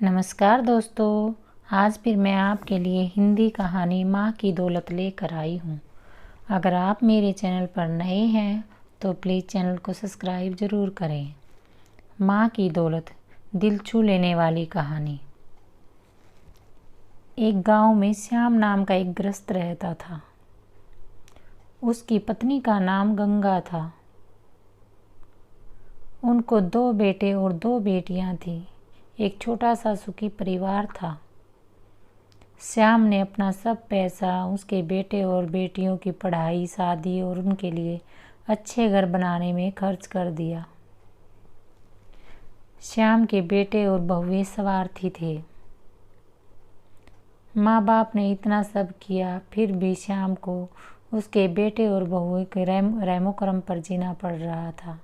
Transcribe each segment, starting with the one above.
नमस्कार दोस्तों। आज फिर मैं आपके लिए हिंदी कहानी माँ की दौलत लेकर आई हूँ। अगर आप मेरे चैनल पर नए हैं तो प्लीज़ चैनल को सब्सक्राइब ज़रूर करें। माँ की दौलत, दिल छू लेने वाली कहानी। एक गांव में श्याम नाम का एक गृहस्थ रहता था। उसकी पत्नी का नाम गंगा था। उनको 2 बेटे और 2 बेटियां थीं। एक छोटा सा सुखी परिवार था। श्याम ने अपना सब पैसा उसके बेटे और बेटियों की पढ़ाई, शादी और उनके लिए अच्छे घर बनाने में खर्च कर दिया। श्याम के बेटे और बहुएं स्वार्थी थे। माँ बाप ने इतना सब किया, फिर भी श्याम को उसके बेटे और बहुओं के रहमो करम पर जीना पड़ रहा था।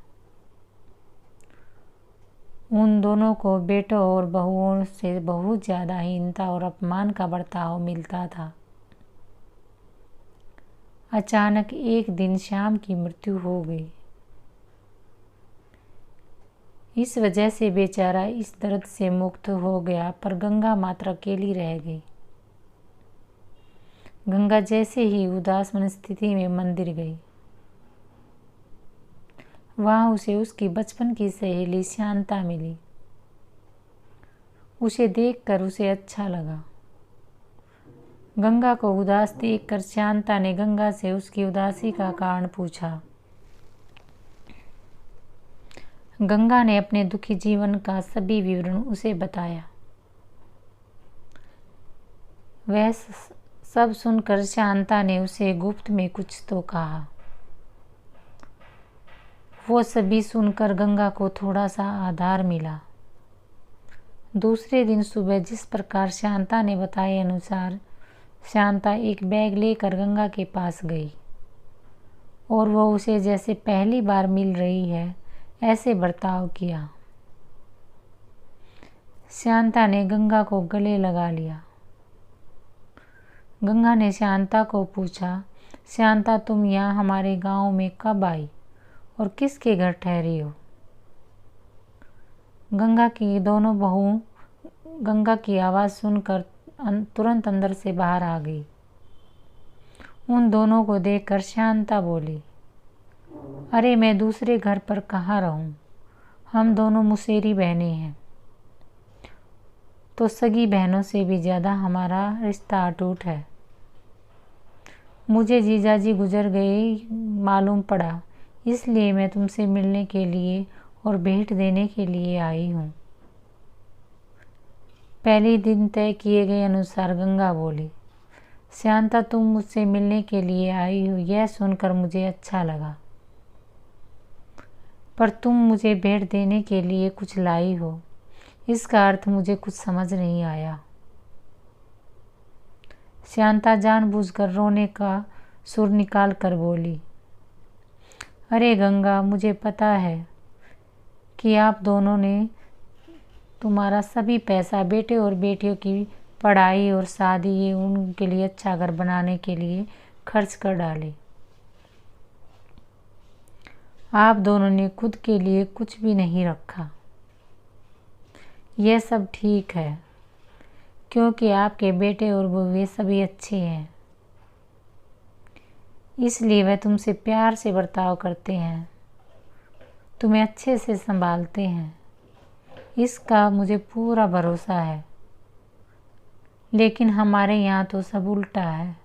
उन दोनों को बेटों और बहुओं से बहुत ज़्यादा हीनता और अपमान का बर्ताव मिलता था। अचानक एक दिन श्याम की मृत्यु हो गई। इस वजह से बेचारा इस दर्द से मुक्त हो गया, पर गंगा मात्र अकेली रह गई। गंगा जैसे ही उदास मनस्थिति में मंदिर गई। वहां उसे उसकी बचपन की सहेली शांता मिली। उसे देखकर उसे अच्छा लगा। गंगा को उदास देखकर शांता ने गंगा से उसकी उदासी का कारण पूछा। गंगा ने अपने दुखी जीवन का सभी विवरण उसे बताया। वह सब सुनकर शांता ने उसे गुप्त में कुछ तो कहा। वो सभी सुनकर गंगा को थोड़ा सा आधार मिला। दूसरे दिन सुबह जिस प्रकार शांता ने बताए अनुसार शांता एक बैग लेकर गंगा के पास गई और वो उसे जैसे पहली बार मिल रही है ऐसे बर्ताव किया। शांता ने गंगा को गले लगा लिया। गंगा ने शांता को पूछा, शांता तुम यहाँ हमारे गांव में कब आई और किसके घर ठहरी हो? गंगा की दोनों बहुओं गंगा की आवाज़ सुनकर तुरंत अंदर से बाहर आ गई। उन दोनों को देखकर शांता बोली, अरे मैं दूसरे घर पर कहाँ रहूं? हम दोनों मुसेरी बहनें हैं, तो सगी बहनों से भी ज़्यादा हमारा रिश्ता अटूट है। मुझे जीजाजी गुजर गए मालूम पड़ा, इसलिए मैं तुमसे मिलने के लिए और भेंट देने के लिए आई हूँ। पहले दिन तय किए गए अनुसार गंगा बोली, शांता तुम मुझसे मिलने के लिए आई हो यह सुनकर मुझे अच्छा लगा, पर तुम मुझे भेंट देने के लिए कुछ लाई हो, इसका अर्थ मुझे कुछ समझ नहीं आया। शांता जानबूझकर रोने का सुर निकाल कर बोली, अरे गंगा, मुझे पता है कि आप दोनों ने तुम्हारा सभी पैसा बेटे और बेटियों की पढ़ाई और शादी, उनके लिए अच्छा घर बनाने के लिए खर्च कर डाले। आप दोनों ने खुद के लिए कुछ भी नहीं रखा। यह सब ठीक है, क्योंकि आपके बेटे और बहुएं सभी अच्छे हैं, इसलिए वह तुमसे प्यार से बर्ताव करते हैं, तुम्हें अच्छे से संभालते हैं, इसका मुझे पूरा भरोसा है। लेकिन हमारे यहाँ तो सब उल्टा है।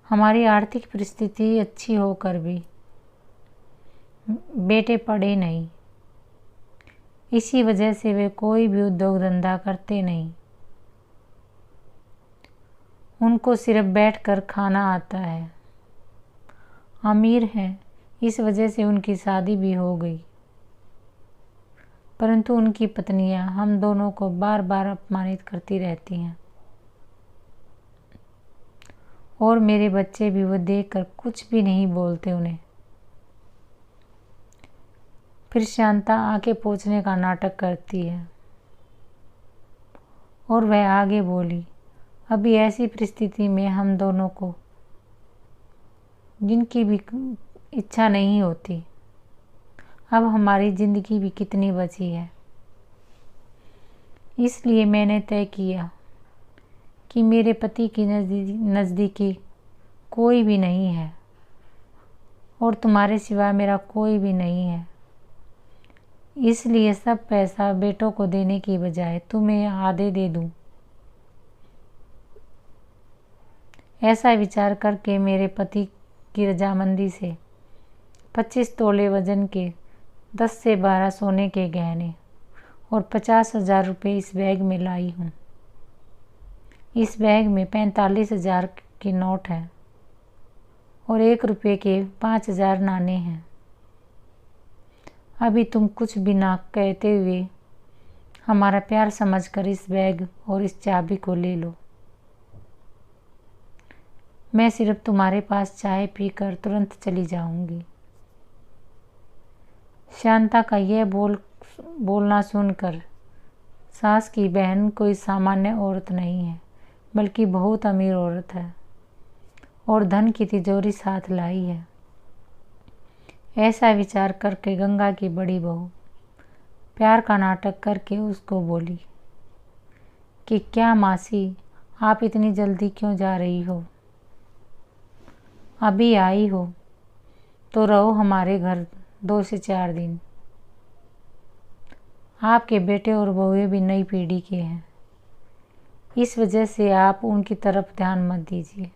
हमारी आर्थिक परिस्थिति अच्छी होकर भी बेटे पढ़े नहीं, इसी वजह से वे कोई भी उद्योग धंधा करते नहीं। उनको सिर्फ बैठकर खाना आता है। अमीर हैं, इस वजह से उनकी शादी भी हो गई, परंतु उनकी पत्नियां हम दोनों को बार बार अपमानित करती रहती हैं और मेरे बच्चे भी वो देखकर कुछ भी नहीं बोलते उन्हें। फिर शांता आके पोंछने का नाटक करती है और वह आगे बोली, अभी ऐसी परिस्थिति में हम दोनों को जिनकी भी इच्छा नहीं होती, अब हमारी जिंदगी भी कितनी बची है। इसलिए मैंने तय किया कि मेरे पति की नज़दीकी कोई भी नहीं है और तुम्हारे सिवा मेरा कोई भी नहीं है। इसलिए सब पैसा बेटों को देने की बजाय तुम्हें आधे दे दूं। ऐसा विचार करके मेरे पति की रजामंदी से 25 तोले वजन के 10 से 12 सोने के गहने और 50,000 रुपये इस बैग में लाई हूँ। इस बैग में 45,000 के नोट हैं और 1 रुपये के 5,000 नाणे हैं। अभी तुम कुछ भी ना कहते हुए हमारा प्यार समझकर इस बैग और इस चाबी को ले लो। मैं सिर्फ तुम्हारे पास चाय पीकर तुरंत चली जाऊंगी। शांता का यह बोलना सुनकर सास की बहन कोई सामान्य औरत नहीं है, बल्कि बहुत अमीर औरत है और धन की तिजोरी साथ लाई है। ऐसा विचार करके गंगा की बड़ी बहू प्यार का नाटक करके उसको बोली कि क्या मासी, आप इतनी जल्दी क्यों जा रही हो? अभी आई हो तो रहो हमारे घर 2 से 4 दिन। आपके बेटे और बहुएं भी नई पीढ़ी के हैं, इस वजह से आप उनकी तरफ ध्यान मत दीजिए।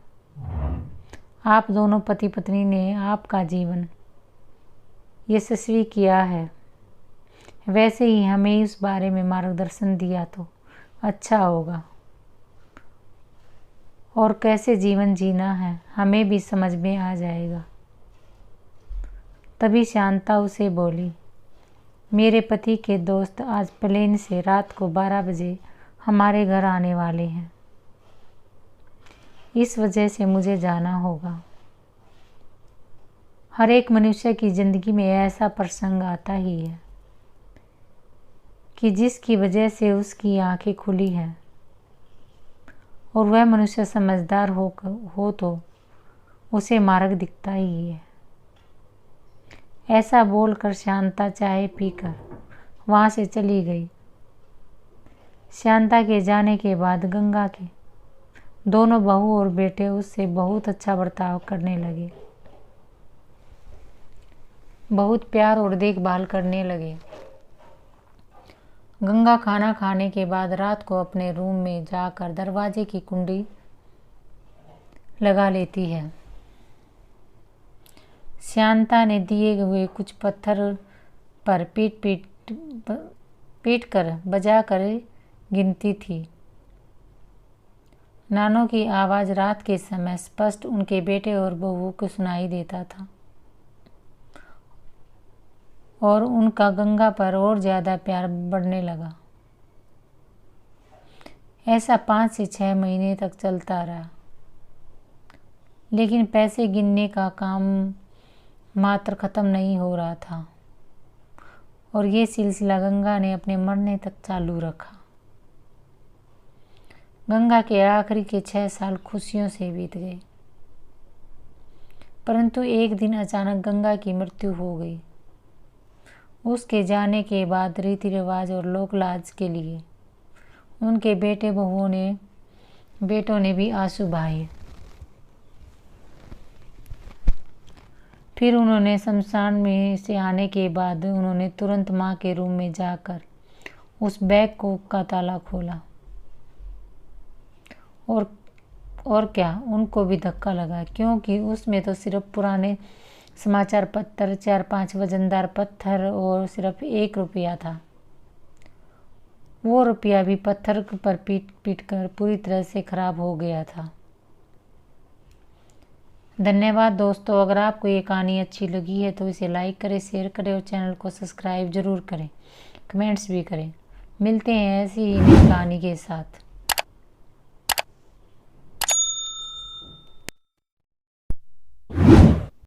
आप दोनों पति पत्नी ने आपका जीवन यशस्वी किया है, वैसे ही हमें इस बारे में मार्गदर्शन दिया तो अच्छा होगा और कैसे जीवन जीना है हमें भी समझ में आ जाएगा। तभी शांता उसे बोली, मेरे पति के दोस्त आज प्लेन से रात को 12 बजे हमारे घर आने वाले हैं, इस वजह से मुझे जाना होगा। हर एक मनुष्य की ज़िंदगी में ऐसा प्रसंग आता ही है कि जिसकी वजह से उसकी आंखें खुली हैं और वह मनुष्य समझदार हो तो उसे मार्ग दिखता ही है। ऐसा बोलकर शांता चाय पीकर वहाँ से चली गई। शांता के जाने के बाद गंगा के दोनों बहू और बेटे उससे बहुत अच्छा बर्ताव करने लगे, बहुत प्यार और देखभाल करने लगे। गंगा खाना खाने के बाद रात को अपने रूम में जाकर दरवाजे की कुंडी लगा लेती है। शांता ने दिए हुए कुछ पत्थर पर पीट कर बजा कर गिनती थी। नानों की आवाज़ रात के समय स्पष्ट उनके बेटे और बहू को सुनाई देता था और उनका गंगा पर और ज़्यादा प्यार बढ़ने लगा। ऐसा 5 से 6 महीने तक चलता रहा, लेकिन पैसे गिनने का काम मात्र ख़त्म नहीं हो रहा था और ये सिलसिला गंगा ने अपने मरने तक चालू रखा। गंगा के आखिरी के 6 साल खुशियों से बीत गए, परंतु एक दिन अचानक गंगा की मृत्यु हो गई। उसके जाने के बाद रीति रिवाज और लोक लाज के लिए उनके बेटों ने भी आंसू बहाए। फिर उन्होंने शमशान में से आने के बाद उन्होंने तुरंत माँ के रूम में जाकर उस बैग का ताला खोला और क्या उनको भी धक्का लगा, क्योंकि उसमें तो सिर्फ पुराने समाचार पत्र, 4-5 वजनदार पत्थर और सिर्फ 1 रुपया था। वो रुपया भी पत्थर पर पीट कर पूरी तरह से खराब हो गया था। धन्यवाद दोस्तों। अगर आपको ये कहानी अच्छी लगी है तो इसे लाइक करें, शेयर करें और चैनल को सब्सक्राइब ज़रूर करें, कमेंट्स भी करें। मिलते हैं ऐसी ही नई कहानी के साथ।